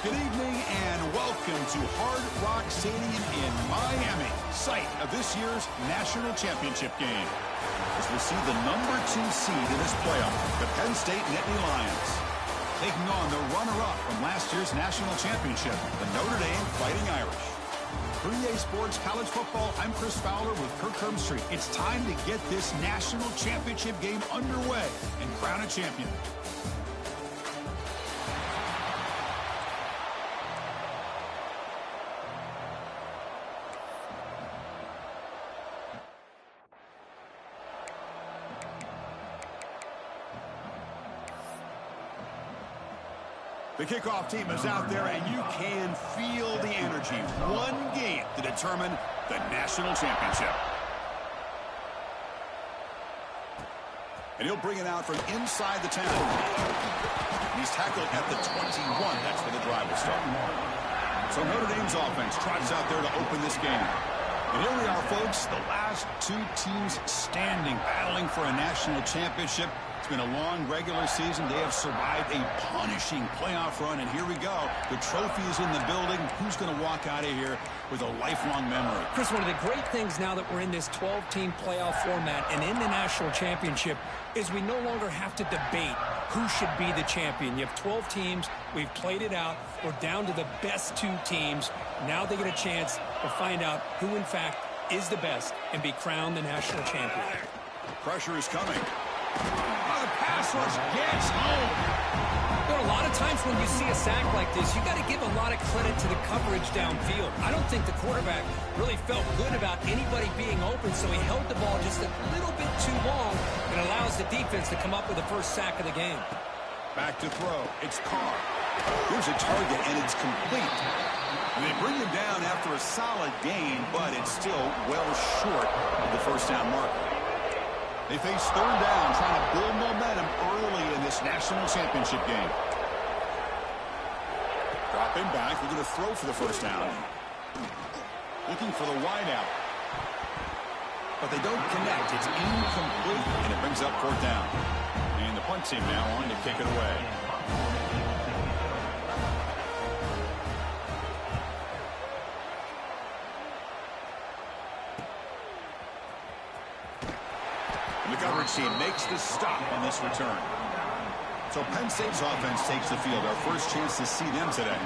Good evening and welcome to Hard Rock Stadium in Miami, site of this year's national championship game. As we see the number 2 seed in this playoff, the Penn State Nittany Lions, taking on the runner-up from last year's national championship, the Notre Dame Fighting Irish. For EA Sports College Football, I'm Chris Fowler with Kirk Hermstreet. It's time to get this national championship game underway and crown a champion. The kickoff team is out there, and you can feel the energy. One game to determine the national championship. And he'll bring it out from inside the 10. He's tackled at the 21. That's where the drive will start. So Notre Dame's offense trots out there to open this game. And here we are, folks, the last 2 teams standing, battling for a national championship. It's been a long regular season. They have survived a punishing playoff run, and here we go. The trophy is in the building. Who's going to walk out of here with a lifelong memory? Chris, one of the great things now that we're in this 12-team playoff format and in the national championship is we no longer have to debate who should be the champion. You have 12 teams. We've played it out. We're down to the best 2 teams. Now they get a chance to find out who, in fact, is the best and be crowned the national champion. Pressure is coming. Oh, the pass rush gets home. There are a lot of times when you see a sack like this, you got to give a lot of credit to the coverage downfield. I don't think the quarterback really felt good about anybody being open, so he held the ball just a little bit too long and allows the defense to come up with the first sack of the game. Back to throw. It's Carr. Here's a target, and it's complete. And they bring him down after a solid gain, but it's still well short of the first down marker. They face third down, trying to build momentum early in this national championship game. Dropping back, they're going to throw for the first down. Looking for the wideout. But they don't connect. It's incomplete, and it brings up fourth down. And the punt team now on to kick it away. The coverage team makes the stop on this return. So Penn State's offense takes the field. Our first chance to see them today.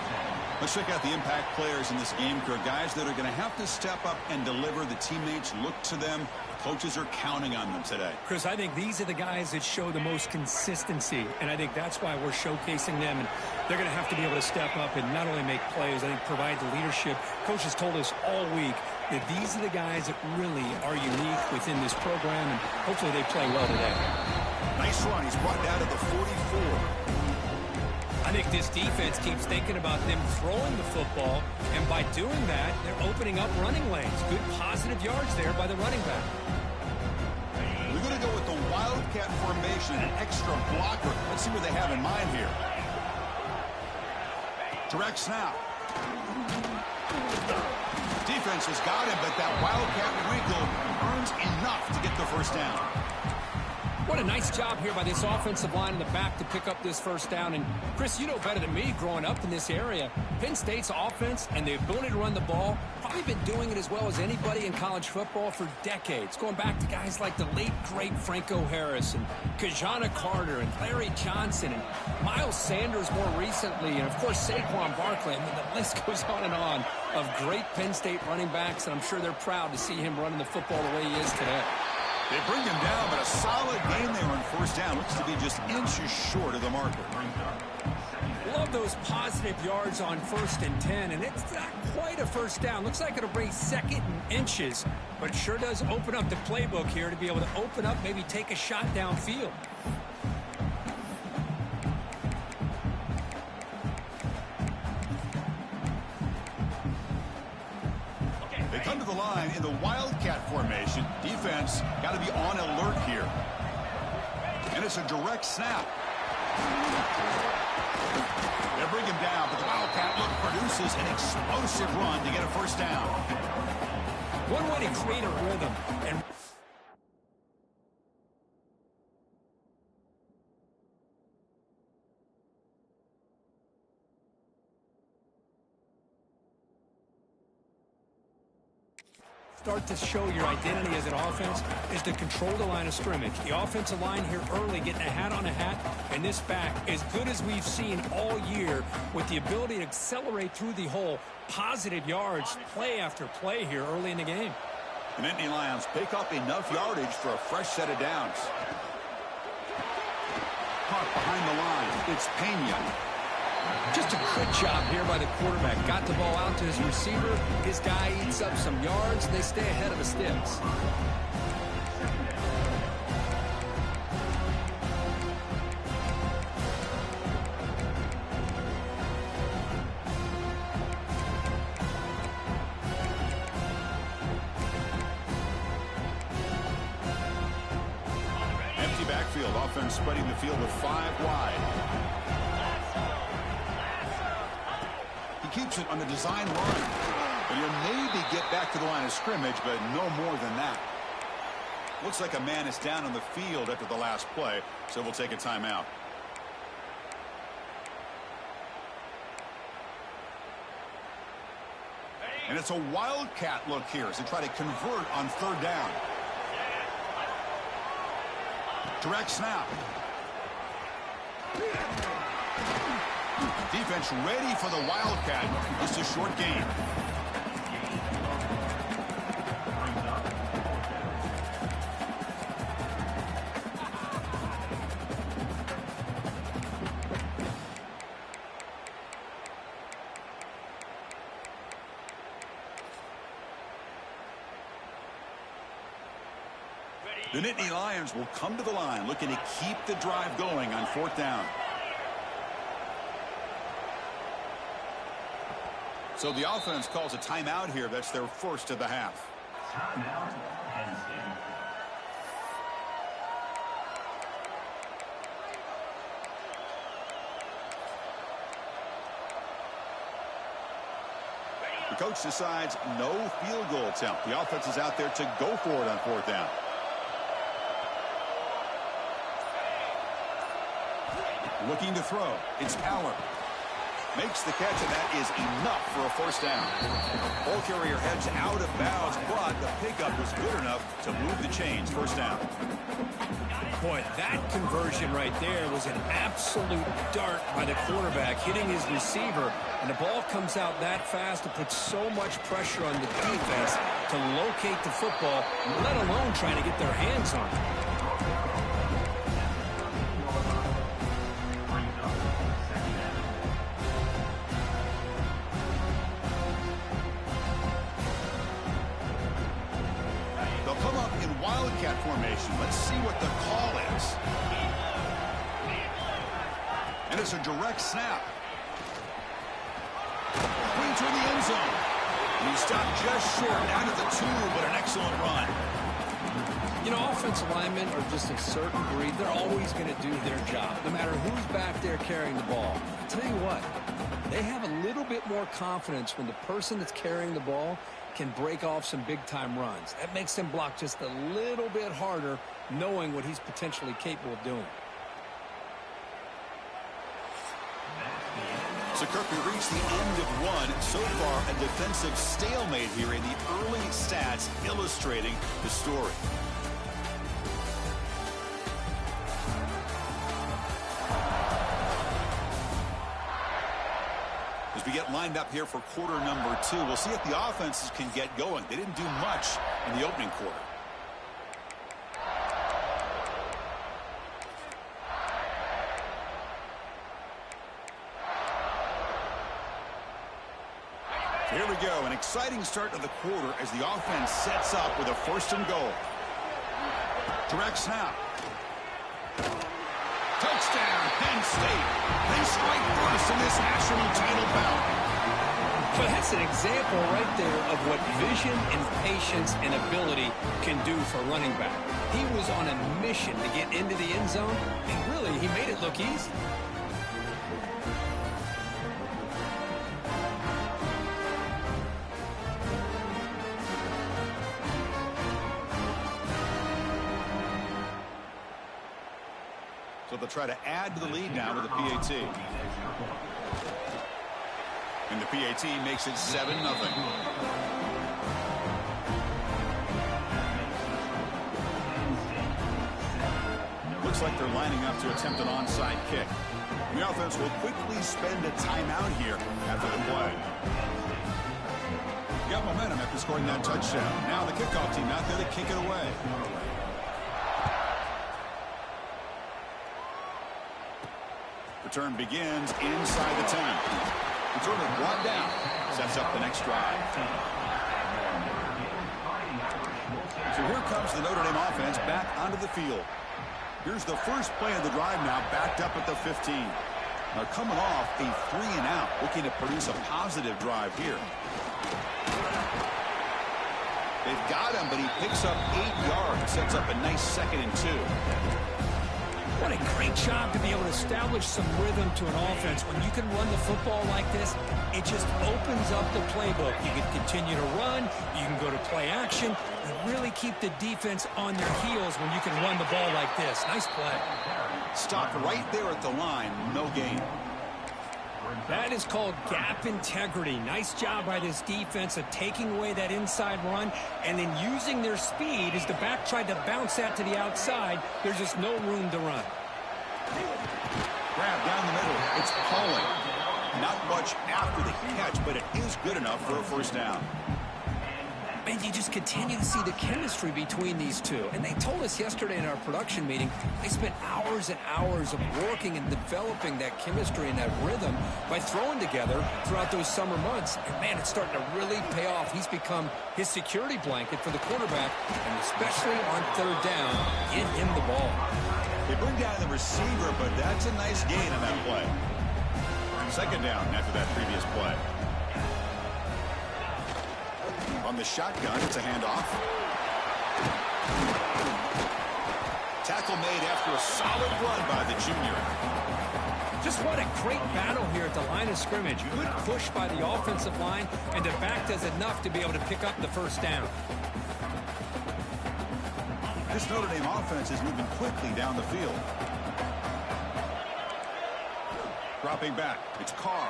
Let's check out the impact players in this game. Guys that are going to have to step up and deliver. The teammates look to them. Coaches are counting on them today. Chris, I think these are the guys that show the most consistency, and I think that's why we're showcasing them. And they're going to have to be able to step up and not only make plays, I think provide the leadership. Coaches told us all week that these are the guys that really are unique within this program, and hopefully they play well today. Nice run. He's brought down to the 44. I think this defense keeps thinking about them throwing the football, and by doing that, they're opening up running lanes. Good positive yards there by the running back. We're going to go with the Wildcat formation, an extra blocker. Let's see what they have in mind here. Direct snap. Defense has got him, but that Wildcat wiggle earns enough to get the first down. What a nice job here by this offensive line in the back to pick up this first down. And, Chris, you know better than me growing up in this area, Penn State's offense and the ability to run the ball, probably been doing it as well as anybody in college football for decades, going back to guys like the late, great Franco Harris and Kajana Carter and Larry Johnson and Miles Sanders more recently, and, of course, Saquon Barkley. I mean, the list goes on and of great Penn State running backs, and I'm sure they're proud to see him running the football the way he is today. They bring him down, but a solid gain there on first down. Looks to be just inches short of the marker. Love those positive yards on 1st and 10, and it's not quite a first down. Looks like it'll bring 2nd and inches, but it sure does open up the playbook here to be able to open up, maybe take a shot downfield. They come to the line in the Wildcat formation. Defense got to be on alert here. And it's a direct snap. They bring him down, but the Wildcat look produces an explosive run to get a first down. One way to create a rhythm and start to show your identity as an offense is to control the line of scrimmage. The offensive line here early getting a hat on a hat, and this back as good as we've seen all year with the ability to accelerate through the hole. Positive yards, play after play here early in the game. The Nittany Lions pick up enough yardage for a fresh set of downs. Caught behind the line. It's Pena. Just a good job here by the quarterback. Got the ball out to his receiver. His guy eats up some yards. They stay ahead of the sticks. Empty backfield. Offense spreading the field with 5 wide. Keeps it on the design run. And he'll maybe get back to the line of scrimmage, but no more than that. Looks like a man is down on the field after the last play, so we'll take a timeout. And it's a wildcat look here as they try to convert on 3rd down. Direct snap. Defense ready for the wildcat. Just a short gain. The Nittany Lions will come to the line looking to keep the drive going on 4th down. So the offense calls a timeout here. That's their first of the half. Timeout, Penn State. The coach decides no field goal attempt. The offense is out there to go for it on 4th down. Looking to throw. It's Aller. Makes the catch, and that is enough for a 1st down. Ball carrier heads out of bounds, but the pickup was good enough to move the chains. 1st down. Boy, that conversion right there was an absolute dart by the quarterback, hitting his receiver, and the ball comes out that fast to put so much pressure on the defense to locate the football, let alone trying to get their hands on it. Wildcat formation. Let's see what the call is. And it's a direct snap. Going to the end zone. And he stopped just short, out of the 2, but an excellent run. You know, offensive linemen are just a certain breed. They're always going to do their job, no matter who's back there carrying the ball. I'll tell you what, they have a little bit more confidence when the person that's carrying the ball can break off some big-time runs. That makes them block just a little bit harder, knowing what he's potentially capable of doing. So, Kirk, we reached the end of 1. So far, a defensive stalemate here in the early stats illustrating the story. As we get lined up here for quarter number 2, we'll see if the offenses can get going. They didn't do much in the opening quarter. Here we go, an exciting start to the quarter as the offense sets up with a 1st and goal. Direct snap. Touchdown, Penn State. They strike first in this national title bout. But that's an example right there of what vision and patience and ability can do for a running back. He was on a mission to get into the end zone, and really, he made it look easy. So they'll try to add to the lead now with the PAT. And the PAT makes it 7-0. Looks like they're lining up to attempt an onside kick. The offense will quickly spend a timeout here after the play. Got momentum after scoring that touchdown. Now the kickoff team out there to kick it away. Return begins inside the 10. Return is brought down. Sets up the next drive. So here comes the Notre Dame offense back onto the field. Here's the first play of the drive now, backed up at the 15. They're coming off a 3-and-out, looking to produce a positive drive here. They've got him, but he picks up 8 yards, sets up a nice 2nd and 2. What a great job to be able to establish some rhythm to an offense. When you can run the football like this, it just opens up the playbook. You can continue to run, you can go to play action, and really keep the defense on their heels when you can run the ball like this. Nice play. Stopped right there at the line, no gain. That is called gap integrity. Nice job by this defense of taking away that inside run and then using their speed as the back tried to bounce that to the outside. There's just no room to run. Grab down the middle. It's Pauling. Not much after the catch, but it is good enough for a first down. And you just continue to see the chemistry between these two. And they told us yesterday in our production meeting, they spent hours and hours of working and developing that chemistry and that rhythm by throwing together throughout those summer months. And, man, it's starting to really pay off. He's become his security blanket for the quarterback, and especially on third down, get him the ball. They bring down the receiver, but that's a nice gain on that play. Second down after that previous play. On the shotgun, it's a handoff. Tackle made after a solid run by the junior. Just what a great battle here at the line of scrimmage. Good push by the offensive line, and the back does enough to be able to pick up the first down. This Notre Dame offense is moving quickly down the field. Dropping back, it's Carr.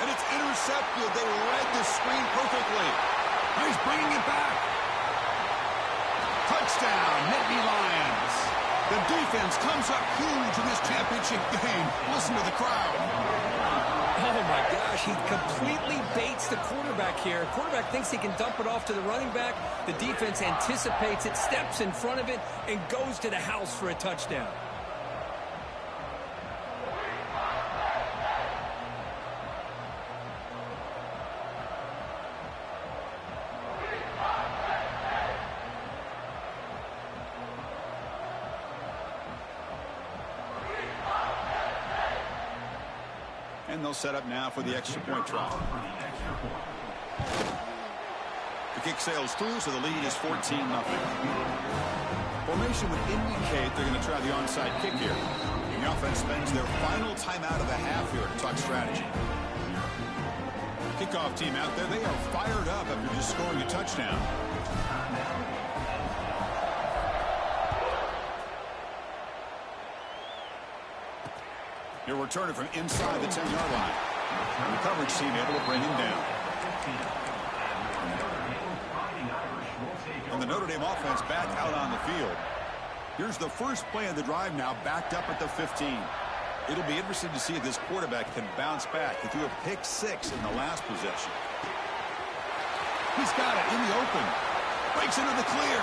And it's intercepted. They read the screen perfectly. He's bringing it back. Touchdown, Nittany Lions. The defense comes up huge in this championship game. Listen to the crowd. Oh, my gosh. He completely baits the quarterback here. Quarterback thinks he can dump it off to the running back. The defense anticipates it, steps in front of it, and goes to the house for a touchdown. And they'll set up now for the extra point try. The kick sails through, so the lead is 14-0. Formation would indicate they're going to try the onside kick here. The offense spends their final timeout of the half here to talk strategy. Kickoff team out there, they are fired up after just scoring a touchdown. He'll return it from inside the 10-yard line. And the coverage team able to bring him down. And the Notre Dame offense back out on the field. Here's the first play of the drive now, backed up at the 15. It'll be interesting to see if this quarterback can bounce back. He threw a pick-6 in the last possession. He's got it in the open. Breaks into the clear.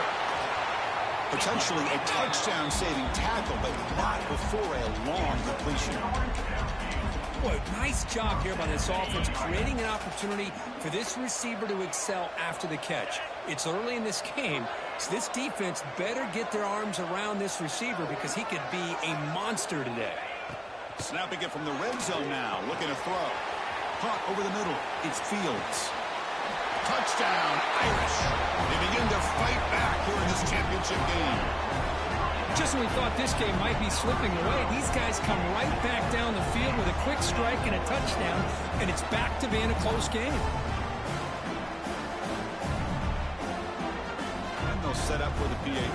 Potentially a touchdown-saving tackle, but not before a long completion. Boy, nice job here by this offense, creating an opportunity for this receiver to excel after the catch. It's early in this game, so this defense better get their arms around this receiver because he could be a monster today. Snapping it from the red zone now, looking to throw. Caught over the middle. It's Fields. Touchdown, Irish. They begin to fight back here in this championship game. Just when we thought this game might be slipping away, these guys come right back down the field with a quick strike and a touchdown, and it's back to being a close game. And they'll set up for the PAT.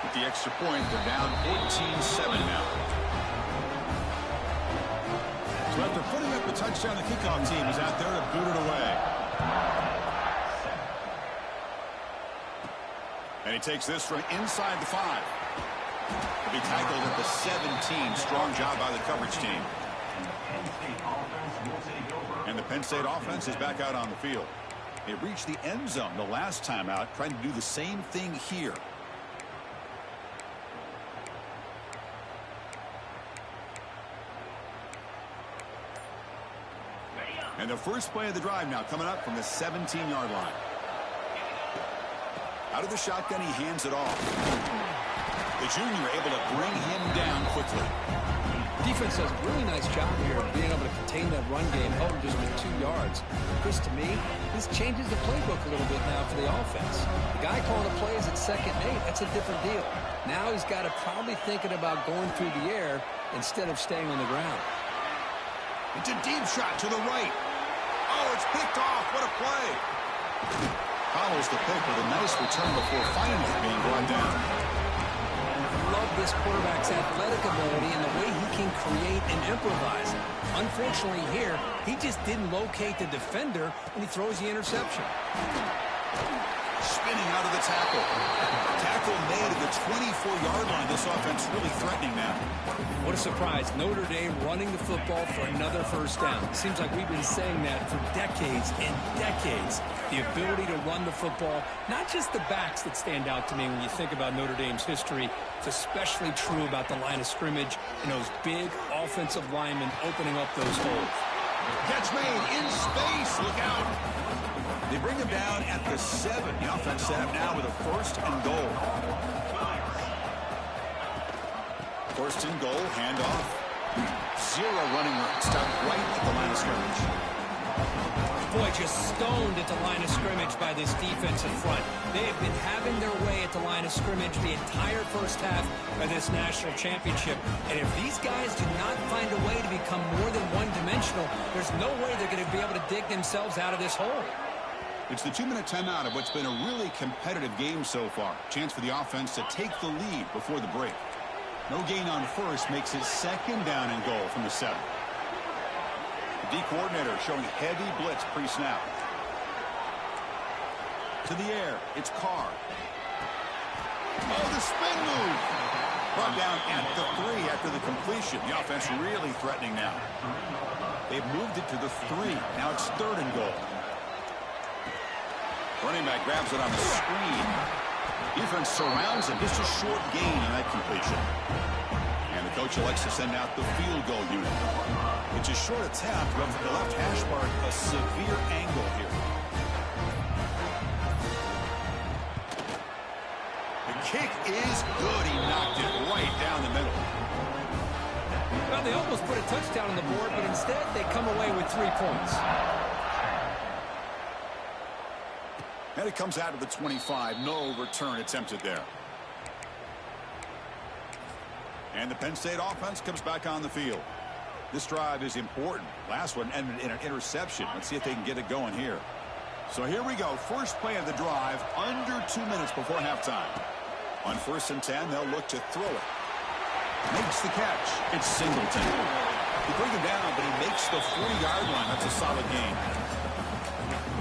With the extra point, they're down 14-7 now. So after putting up a touchdown, the kickoff team is out there to boot it away. And he takes this from inside the 5. He'll be tackled at the 17. Strong job by the coverage team. And the Penn State offense is back out on the field. They reached the end zone the last time out, trying to do the same thing here. And the first play of the drive now coming up from the 17-yard line. Out of the shotgun, he hands it off. The junior able to bring him down quickly. Defense does a really nice job here of being able to contain that run game, held him just with 2 yards. Chris, to me, this changes the playbook a little bit now for the offense. The guy calling the plays at 2nd and 8, that's a different deal. Now he's got to probably thinking about going through the air instead of staying on the ground. It's a deep shot to the right. Oh, it's picked off. What a play. Follows the pick with a nice return before finally being brought down. Love this quarterback's athletic ability and the way he can create and improvise. Unfortunately here, he just didn't locate the defender and he throws the interception. Spinning out of the tackle. Tackle made at the 24-yard line. This offense really threatening now. What a surprise. Notre Dame running the football for another first down. Seems like we've been saying that for decades and decades. The ability to run the football, not just the backs that stand out to me when you think about Notre Dame's history. It's especially true about the line of scrimmage and those big offensive linemen opening up those holes. Catch made in space. Look out. They bring him down at the 7. The offense set up now with a 1st and goal. 1st and goal, handoff. 0 running room. Stopped right at the line of scrimmage. Boy, just stoned at the line of scrimmage by this defense in front. They have been having their way at the line of scrimmage the entire first half of this national championship. And if these guys do not find a way to become more than one-dimensional, there's no way they're going to be able to dig themselves out of this hole. It's the 2-minute timeout of what's been a really competitive game so far. Chance for the offense to take the lead before the break. No gain on 1st makes it 2nd down and goal from the 7. The D coordinator showing heavy blitz pre-snap. To the air, it's Carr. Oh, the spin move. Brought down at the 3 after the completion. The offense really threatening now. They've moved it to the 3. Now it's 3rd and goal. Running back grabs it on the screen. Defense surrounds him. Just a short gain on that completion. And the coach elects to send out the field goal unit. It's a short attempt, but from the left hash mark, a severe angle here. The kick is good. He knocked it right down the middle. Well, they almost put a touchdown on the board, but instead they come away with 3 points. And it comes out of the 25. No return attempted there. And the Penn State offense comes back on the field. This drive is important. Last one ended in an interception. Let's see if they can get it going here. So here we go. First play of the drive, under 2 minutes before halftime. On 1st and 10, they'll look to throw it. Makes the catch. It's Singleton. They bring him down, but he makes the 40-yard line. That's a solid gain.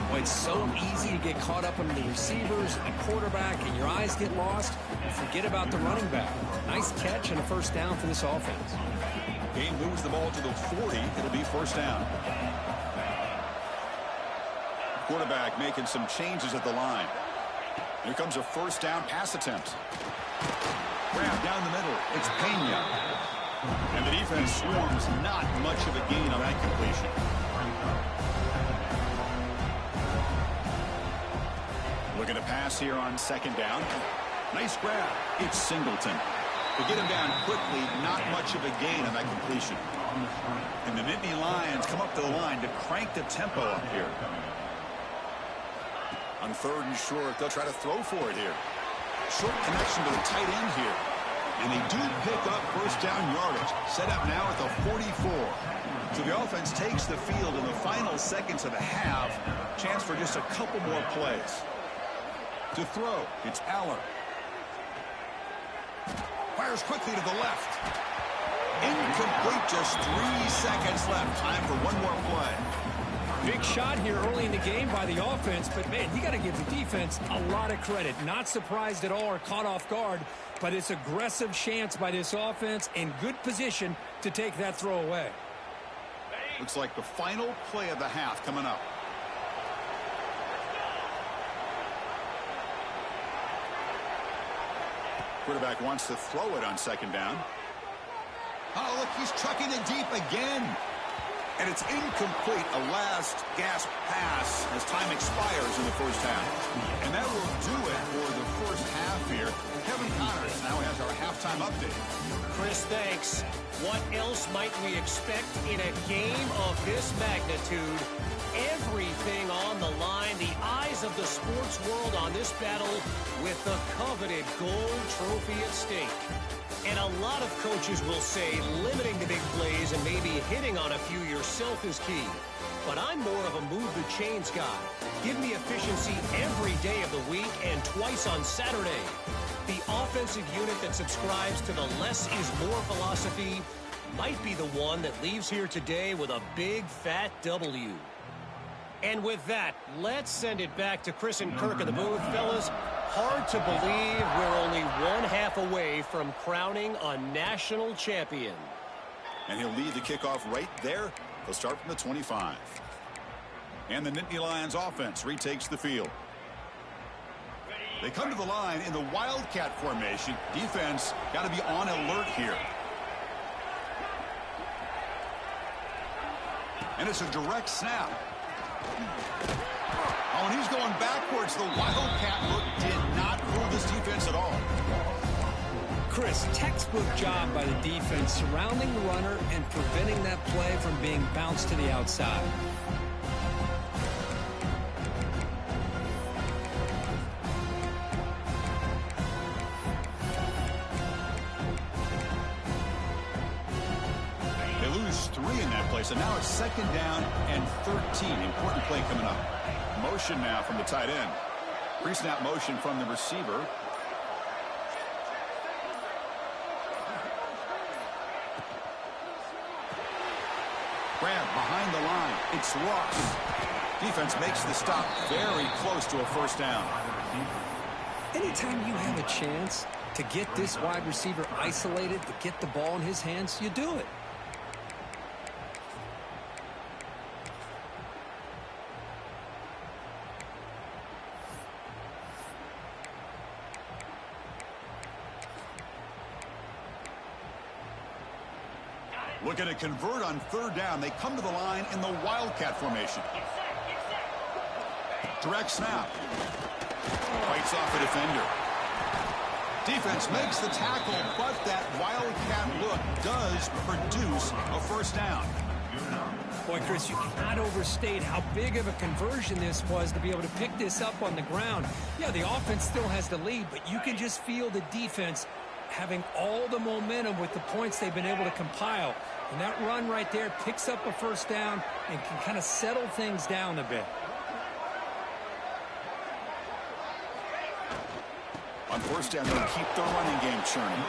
Well, it's so easy to get caught up under the receivers and the quarterback, and your eyes get lost. You forget about the running back. Nice catch and a 1st down for this offense. Game moves the ball to the 40. It'll be 1st down. Quarterback making some changes at the line. Here comes a 1st down pass attempt. Grab down the middle. It's Pena. And the defense swarms. Not much of a gain on that completion. Looking to pass here on 2nd down. Nice grab. It's Singleton. To get him down quickly, not much of a gain on that completion. And the Nittany Lions come up to the line to crank the tempo up here. On 3rd and short, they'll try to throw for it here. Short connection to the tight end here. And they do pick up 1st down yardage. Set up now at the 44. So the offense takes the field in the final seconds of the half. Chance for just a couple more plays. To throw, it's Aller. Fires quickly to the left. Incomplete, just 3 seconds left. Time for one more play. Big shot here early in the game by the offense, but, man, you got to give the defense a lot of credit. Not surprised at all or caught off guard, but it's aggressive chance by this offense in good position to take that throw away. Looks like the final play of the half coming up. Quarterback wants to throw it on second down. Oh, look, he's chucking it deep again. And it's incomplete, a last gasp pass as time expires in the first half. And that will do it for the first half here. Kevin Connors now has our halftime update. Chris, thanks. What else might we expect in a game of this magnitude? Everything on the line, the eyes of the sports world on this battle with the coveted gold trophy at stake. And a lot of coaches will say limiting the big plays and maybe hitting on a few yourself is key. But I'm more of a move the chains guy. Give me efficiency every day of the week and twice on Saturday. The offensive unit that subscribes to the less is more philosophy might be the one that leaves here today with a big fat W. And with that, let's send it back to Chris and Kirk in the booth. Fellas, hard to believe we're only one half away from crowning a national champion. And he'll lead the kickoff right there. They'll start from the 25. And the Nittany Lions offense retakes the field. They come to the line in the Wildcat formation. Defense got to be on alert here. And it's a direct snap. Oh, and he's going backwards. The Wildcat look did not fool this defense at all. Chris, textbook job by the defense surrounding the runner and preventing that play from being bounced to the outside. So now it's second down and 13. Important play coming up. Motion now from the tight end. Pre-snap motion from the receiver. Grab behind the line. It's Ross. Defense makes the stop very close to a first down. Anytime you have a chance to get this wide receiver isolated, to get the ball in his hands, you do it. Looking to convert on third down. They come to the line in the Wildcat formation. Direct snap. Fights off a defender. Defense makes the tackle, but that Wildcat look does produce a first down. Boy, Chris, you cannot overstate how big of a conversion this was to be able to pick this up on the ground. Yeah, the offense still has the lead, but you can just feel the defense having all the momentum with the points they've been able to compile. And that run right there picks up a first down and can kind of settle things down a bit. On first down, they'll keep the running game churning.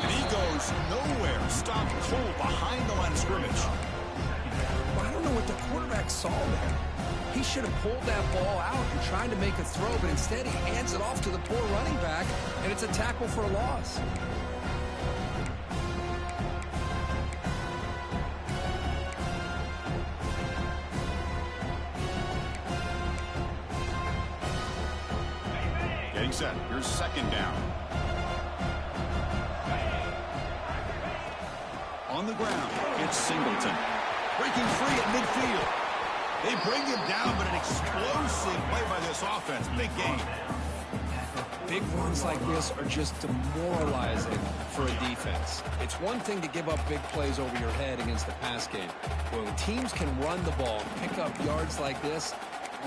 And he goes nowhere. Stopped cold behind the line of scrimmage. Well, I don't know what the quarterback saw there. He should have pulled that ball out and tried to make a throw, but instead he hands it off to the poor running back, and it's a tackle for a loss. Getting set. Here's second down. On the ground, it's Singleton. Breaking free at midfield. They bring him down, but an explosive play by this offense. Big game. Big runs like this are just demoralizing for a defense. It's one thing to give up big plays over your head against the pass game. When teams can run the ball, pick up yards like this,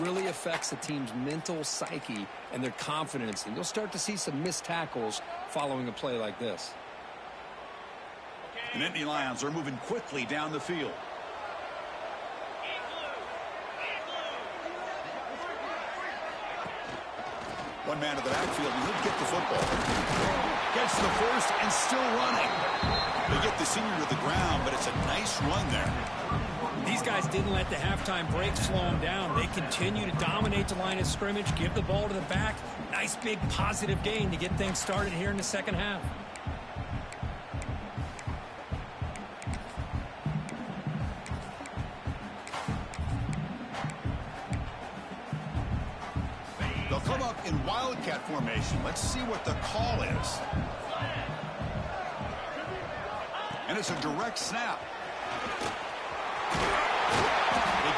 really affects the team's mental psyche and their confidence. And you'll start to see some missed tackles following a play like this. The Nittany Lions are moving quickly down the field. One man to the backfield, and he'll get the football. Gets the first and still running. They get get the senior to the ground, but it's a nice run there. These guys didn't let the halftime break slow them down. They continue to dominate the line of scrimmage, give the ball to the back. Nice big positive gain to get things started here in the second half. They'll come up in wildcat formation. Let's see what the call is. And it's a direct snap. They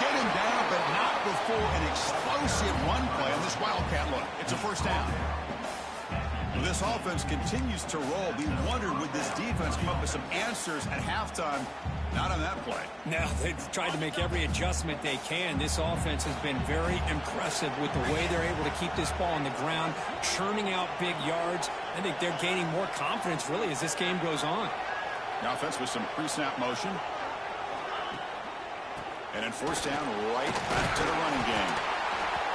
get him down, but not before an explosive run play on this wildcat look. It's a first down. This offense continues to roll. We wondered, would this defense come up with some answers at halftime? Not on that play. No, they've tried to make every adjustment they can. This offense has been very impressive with the way they're able to keep this ball on the ground, churning out big yards. I think they're gaining more confidence, really, as this game goes on. The offense with some pre-snap motion. And then first down, right back to the running game.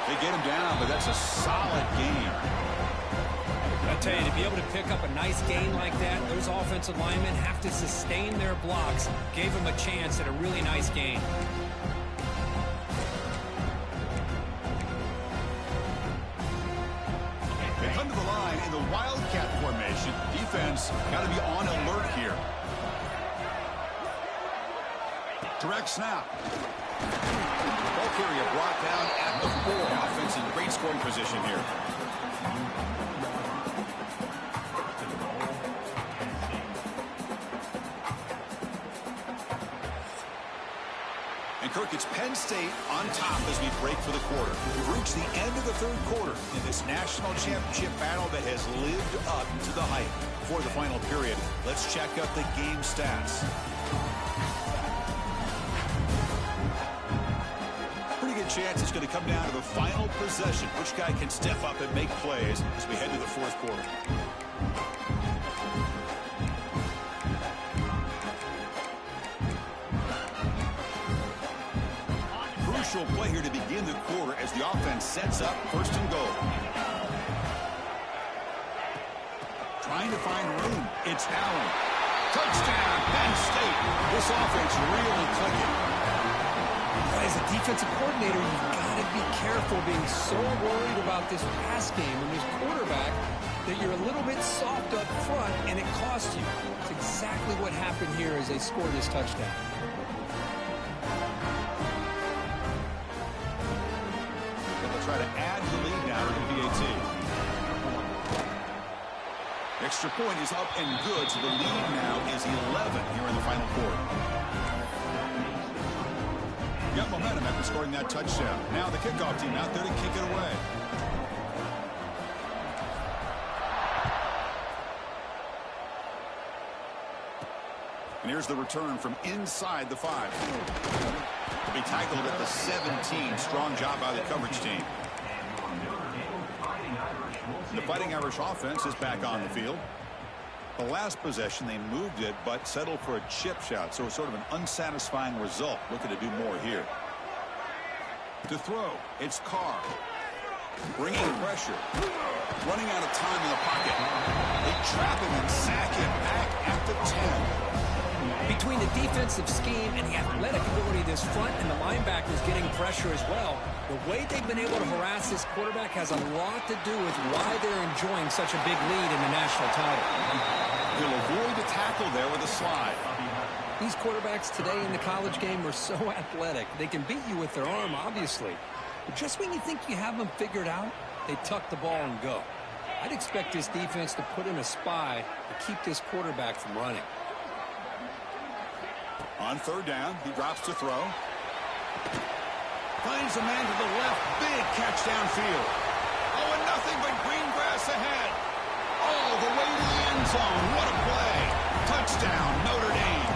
They get him down, but that's a solid game. I'll tell you, to be able to pick up a nice gain like that, those offensive linemen have to sustain their blocks. Gave them a chance at a really nice gain. They come to the line in the wildcat formation. Defense got to be on alert here. Direct snap. Ball carrier brought down at the 4. Offense in great scoring position here. And Kirk, it's Penn State on top as we break for the quarter. We've reached the end of the third quarter in this national championship battle that has lived up to the hype. Before the final period, let's check out the game stats. Pretty good chance it's going to come down to the final possession. Which guy can step up and make plays as we head to the fourth quarter. Crucial play here to begin the quarter as the offense sets up first and goal. Trying to find room. It's Allen. Touchdown, Penn State. This offense really clicking. As a defensive coordinator, you've got to be careful being so worried about this pass game and this quarterback that you're a little bit soft up front and it costs you. It's exactly what happened here as they scored this touchdown. Try to add the lead now to the PAT. Extra point is up and good, so the lead now is 11 here in the final quarter. Got momentum after scoring that touchdown. Now the kickoff team out there to kick it away. And here's the return from inside the 5. To be tackled at the 17. Strong job by the coverage team. The Fighting Irish offense is back on the field. The last possession, they moved it, but settled for a chip shot, so it's sort of an unsatisfying result. Looking to do more here. To throw, it's Carr. Bringing pressure. Running out of time in the pocket. They trap him and sack him back at the 10. Between the defensive scheme and the athletic ability of this front and the linebackers getting pressure as well, the way they've been able to harass this quarterback has a lot to do with why they're enjoying such a big lead in the national title. He'll avoid the tackle there with a slide. These quarterbacks today in the college game are so athletic. They can beat you with their arm, obviously. But just when you think you have them figured out, they tuck the ball and go. I'd expect this defense to put in a spy to keep this quarterback from running. On third down, he drops to throw. Finds a man to the left. Big catch downfield. Oh, and nothing but green grass ahead. All the way to the end zone. What a play. Touchdown, Notre Dame.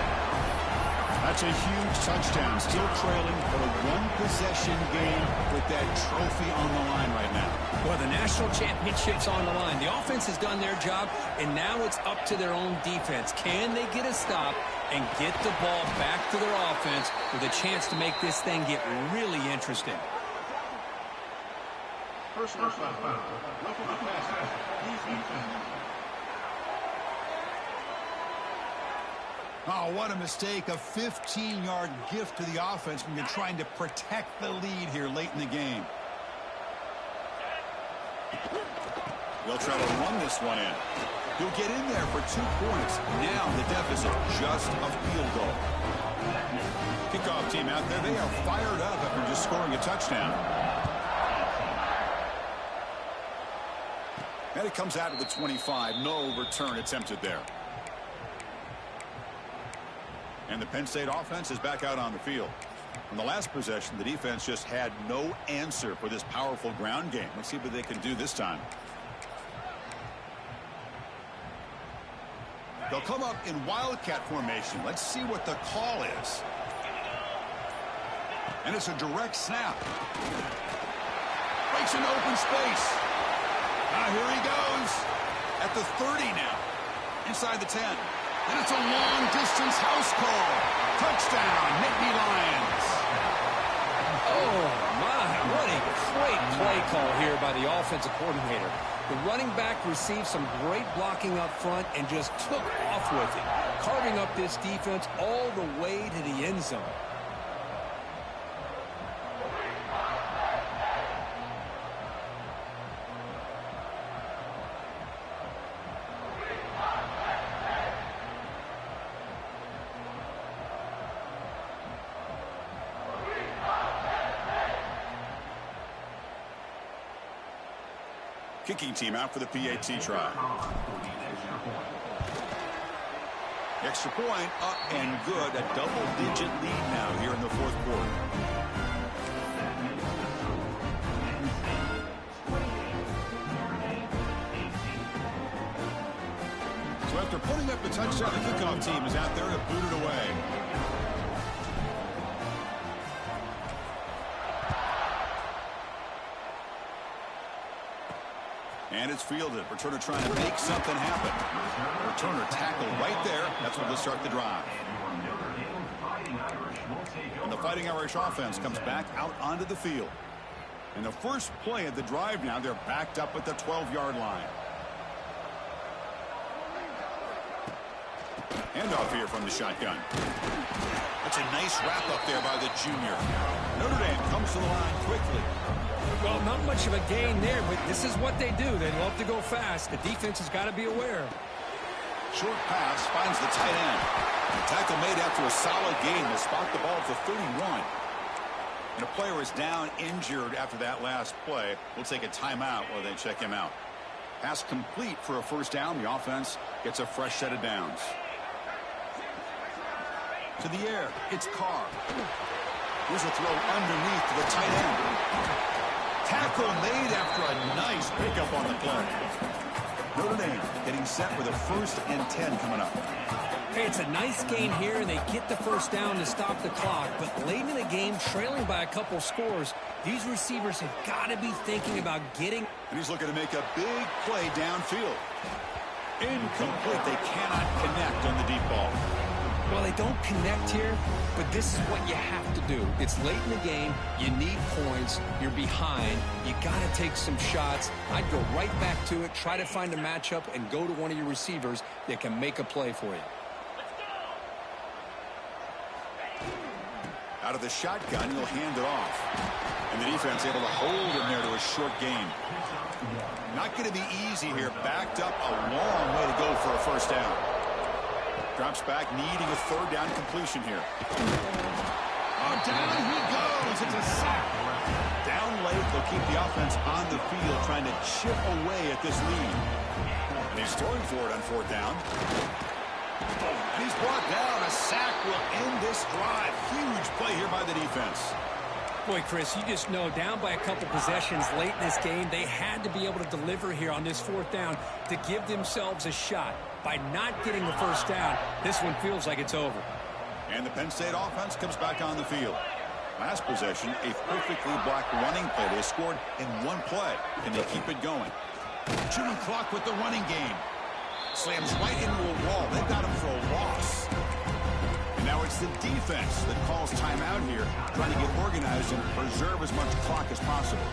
That's a huge touchdown. Still trailing, but a one-possession game with that trophy on the line right now. Well, the national championship's on the line. The offense has done their job, and now it's up to their own defense. Can they get a stop and get the ball back to their offense with a chance to make this thing get really interesting? Personal foul. Look at the pass. Oh, what a mistake. A 15-yard gift to the offense when you're trying to protect the lead here late in the game. They'll try to run this one in. He'll get in there for 2 points. Now the deficit, just a field goal. Kickoff team out there, they are fired up after just scoring a touchdown. And it comes out to the 25. No return attempted there. And the Penn State offense is back out on the field. On the last possession, the defense just had no answer for this powerful ground game. Let's see what they can do this time. They'll come up in wildcat formation. Let's see what the call is. And it's a direct snap. Breaks into open space. Now here he goes. At the 30 now. Inside the 10. And it's a long-distance house call. Touchdown, Nittany Lions. Oh, my. What a great play call here by the offensive coordinator. The running back received some great blocking up front and just took off with it, carving up this defense all the way to the end zone. Kicking team out for the PAT try. Extra point up and good. A double-digit lead now here in the fourth quarter. So after putting up the touchdown, the kickoff team is out there to boot it away. And it's fielded. Returner trying to make something happen. Returner tackled right there. That's where they'll start the drive. And the Fighting Irish offense comes back out onto the field. In the first play of the drive now, they're backed up at the 12-yard line. Handoff here from the shotgun. That's a nice wrap-up there by the junior. Notre Dame comes to the line quickly. Well, not much of a gain there, but this is what they do. They love to go fast. The defense has got to be aware. Short pass finds the tight end. The tackle made after a solid gain. They'll spot the ball at the 31. And a player is down injured after that last play. We'll take a timeout while they check him out. Pass complete for a first down. The offense gets a fresh set of downs. To the air, it's Carr. Here's a throw underneath to the tight end. Tackle made after a nice pickup on the play. Notre Dame getting set with a 1st and 10 coming up. Hey, it's a nice gain here, and they get the first down to stop the clock. But late in the game, trailing by a couple scores, these receivers have got to be thinking about getting. And he's looking to make a big play downfield. Incomplete. They cannot connect on the deep ball. Well, they don't connect here, but this is what you have to do. It's late in the game. You need points. You're behind. You got to take some shots. I'd go right back to it, try to find a matchup, and go to one of your receivers that can make a play for you. Out of the shotgun, he'll hand it off. And the defense able to hold him there to a short gain. Not going to be easy here. Backed up a long way to go for a first down. Drops back, needing a 3rd down completion here. Oh, down he goes. It's a sack. Down late, they'll keep the offense on the field, trying to chip away at this lead. And he's throwing for it on 4th down. And he's brought down. A sack will end this drive. Huge play here by the defense. Boy, Chris, you just know down by a couple possessions late in this game, they had to be able to deliver here on this 4th down to give themselves a shot. By not getting the first down, this one feels like it's over. And the Penn State offense comes back on the field. Last possession, a perfectly blocked running play. They scored in one play. Can they keep it going? Chewing clock with the running game. Slams right into a wall. They've got him for a loss. And now it's the defense that calls timeout here, trying to get organized and preserve as much clock as possible.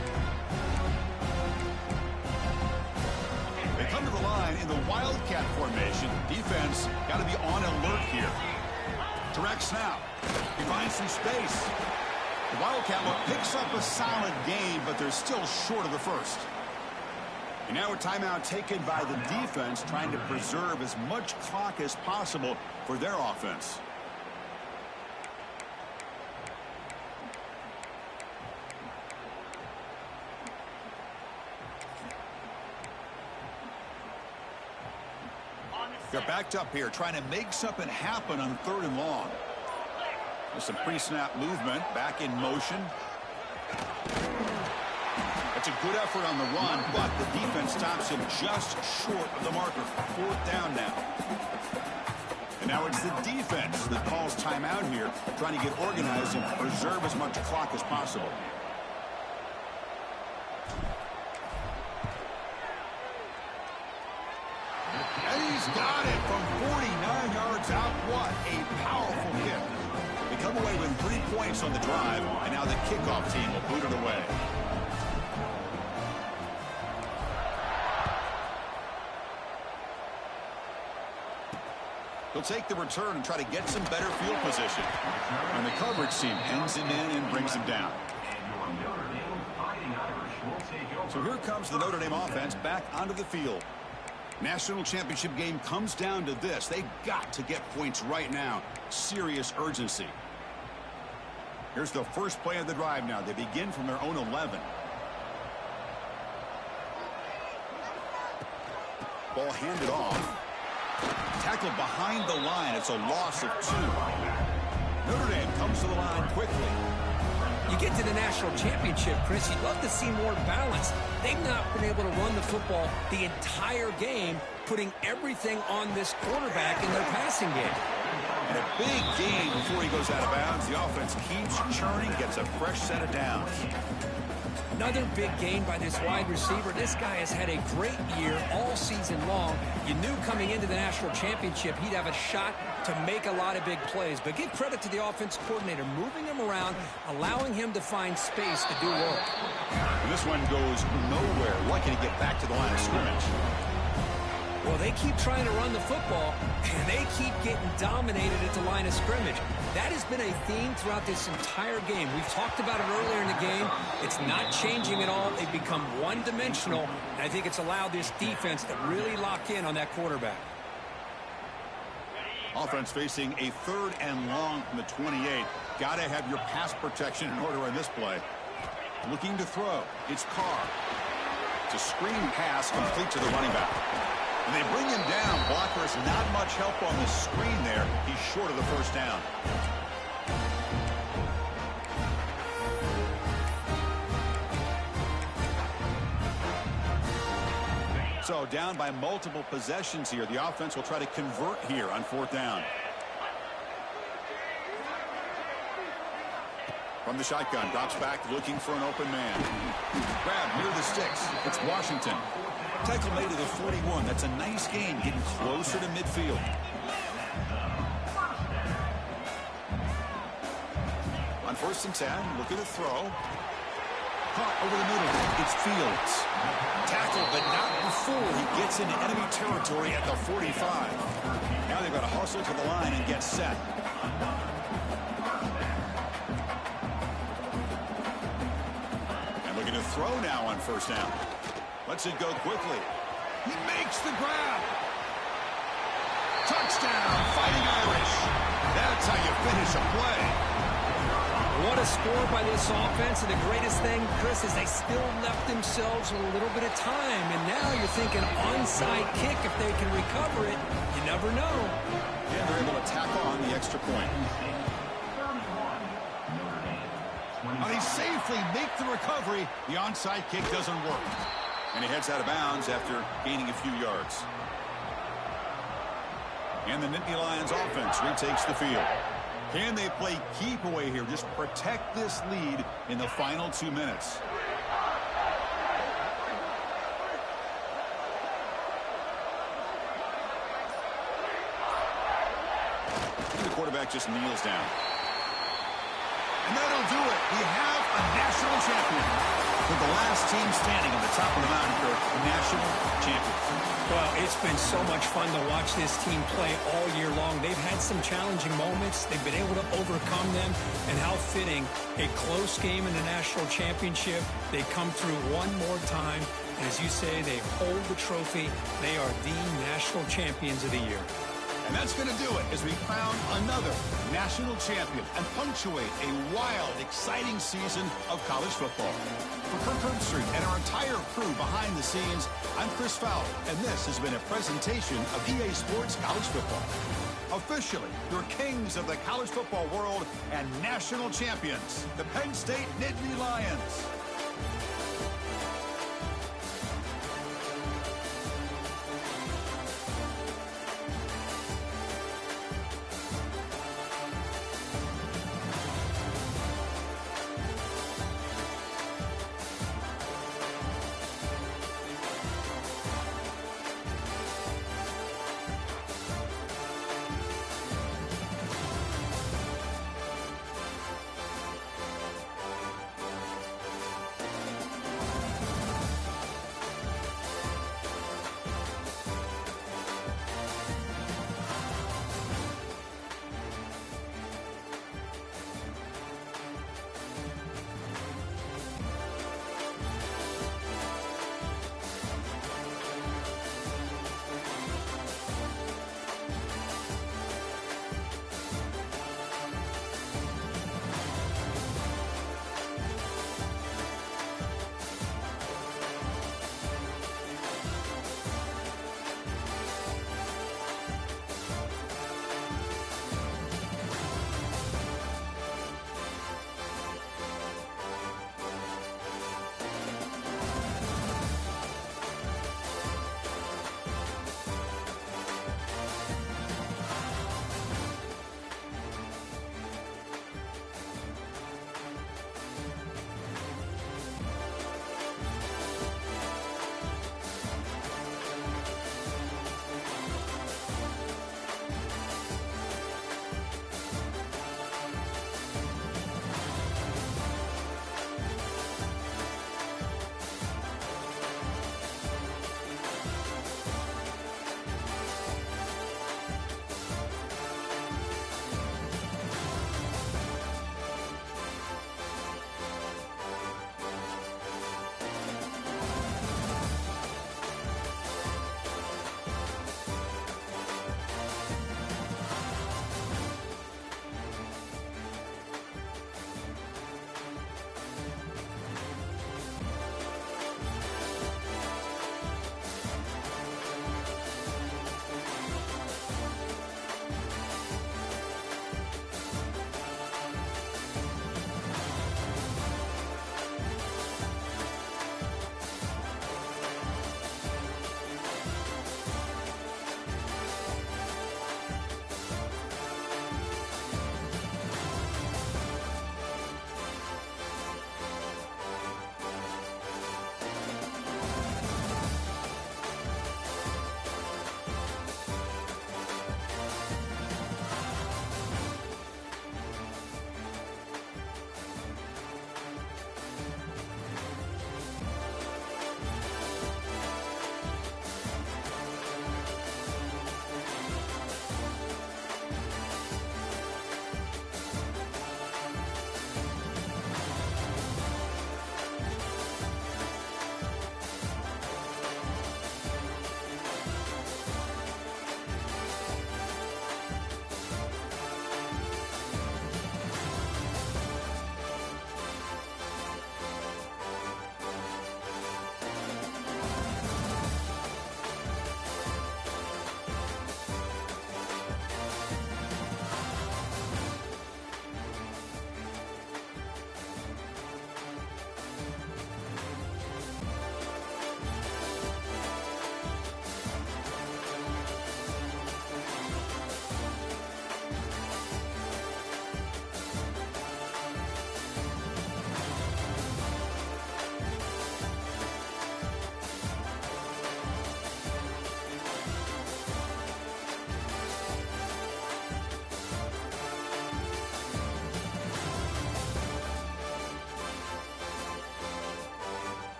They come to the line in the wildcat formation. Defense got to be on alert here. Direct snap. He finds some space. The Wildcat picks up a solid gain, but they're still short of the first. And now a timeout taken by the defense, trying to preserve as much clock as possible for their offense. They're backed up here, trying to make something happen on 3rd and long. There's some pre-snap movement, back in motion. That's a good effort on the run, but the defense stops him just short of the marker. 4th down now. And now it's the defense that calls timeout here, trying to get organized and preserve as much clock as possible. And he's got it from 49 yards out. What a powerful kick. They come away with 3 points on the drive, and now the kickoff team will boot it away. He'll take the return and try to get some better field position. And the coverage team pins him in and brings him down. So here comes the Notre Dame offense back onto the field. National championship game comes down to this. They've got to get points right now. Serious urgency. Here's the first play of the drive now. They begin from their own 11. Ball handed off. Tackled behind the line. It's a loss of 2. Notre Dame comes to the line quickly. You get to the national championship, Chris, you'd love to see more balance. They've not been able to run the football the entire game, putting everything on this quarterback in their passing game. And a big gain before he goes out of bounds. The offense keeps churning, gets a fresh set of downs. Another big gain by this wide receiver. This guy has had a great year all season long. You knew coming into the national championship he'd have a shot to make a lot of big plays. But give credit to the offense coordinator, moving him around, allowing him to find space to do work. And this one goes nowhere. Lucky to get back to the line of scrimmage. Well, they keep trying to run the football, and they keep getting dominated at the line of scrimmage. That has been a theme throughout this entire game. We've talked about it earlier in the game. It's not changing at all. They've become one-dimensional, and I think it's allowed this defense to really lock in on that quarterback. Offense facing a 3rd and long from the 28. Got to have your pass protection in order on this play. Looking to throw. It's Carr. It's a screen pass complete to the running back. And they bring him down. Blockers not much help on the screen there. He's short of the first down. So down by multiple possessions here. The offense will try to convert here on 4th down. From the shotgun, drops back looking for an open man. Grab near the sticks. It's Washington. Tackle made to the 41. That's a nice gain, getting closer to midfield. On 1st and 10, looking to throw. Caught over the middle. It's Fields. Tackled, but not before he gets into enemy territory at the 45. Now they've got to hustle to the line and get set. And looking to throw now on 1st down. Lets it go quickly. He makes the grab. Touchdown, Fighting Irish. That's how you finish a play. What a score by this offense, and the greatest thing, Chris, is they still left themselves with a little bit of time, and now you're thinking onside kick if they can recover it. You never know. And they're able to tack on the extra point. And they safely make the recovery. The onside kick doesn't work. And he heads out of bounds after gaining a few yards. And the Nittany Lions offense retakes the field. Can they play keep away here? Just protect this lead in the final 2 minutes. And the quarterback just kneels down. And that'll do it. We have a national champion. with the last team standing on the top of the mountain for national champions. Well, it's been so much fun to watch this team play all year long. They've had some challenging moments. They've been able to overcome them. And how fitting, a close game in the national championship. They come through one more time. And as you say, they hold the trophy. They are the national champions of the year. And that's going to do it as we crown another national champion and punctuate a wild, exciting season of college football. For Kirk Herbstreit and our entire crew behind the scenes, I'm Chris Fowler, and this has been a presentation of EA Sports College Football. Officially, your kings of the college football world and national champions, the Penn State Nittany Lions.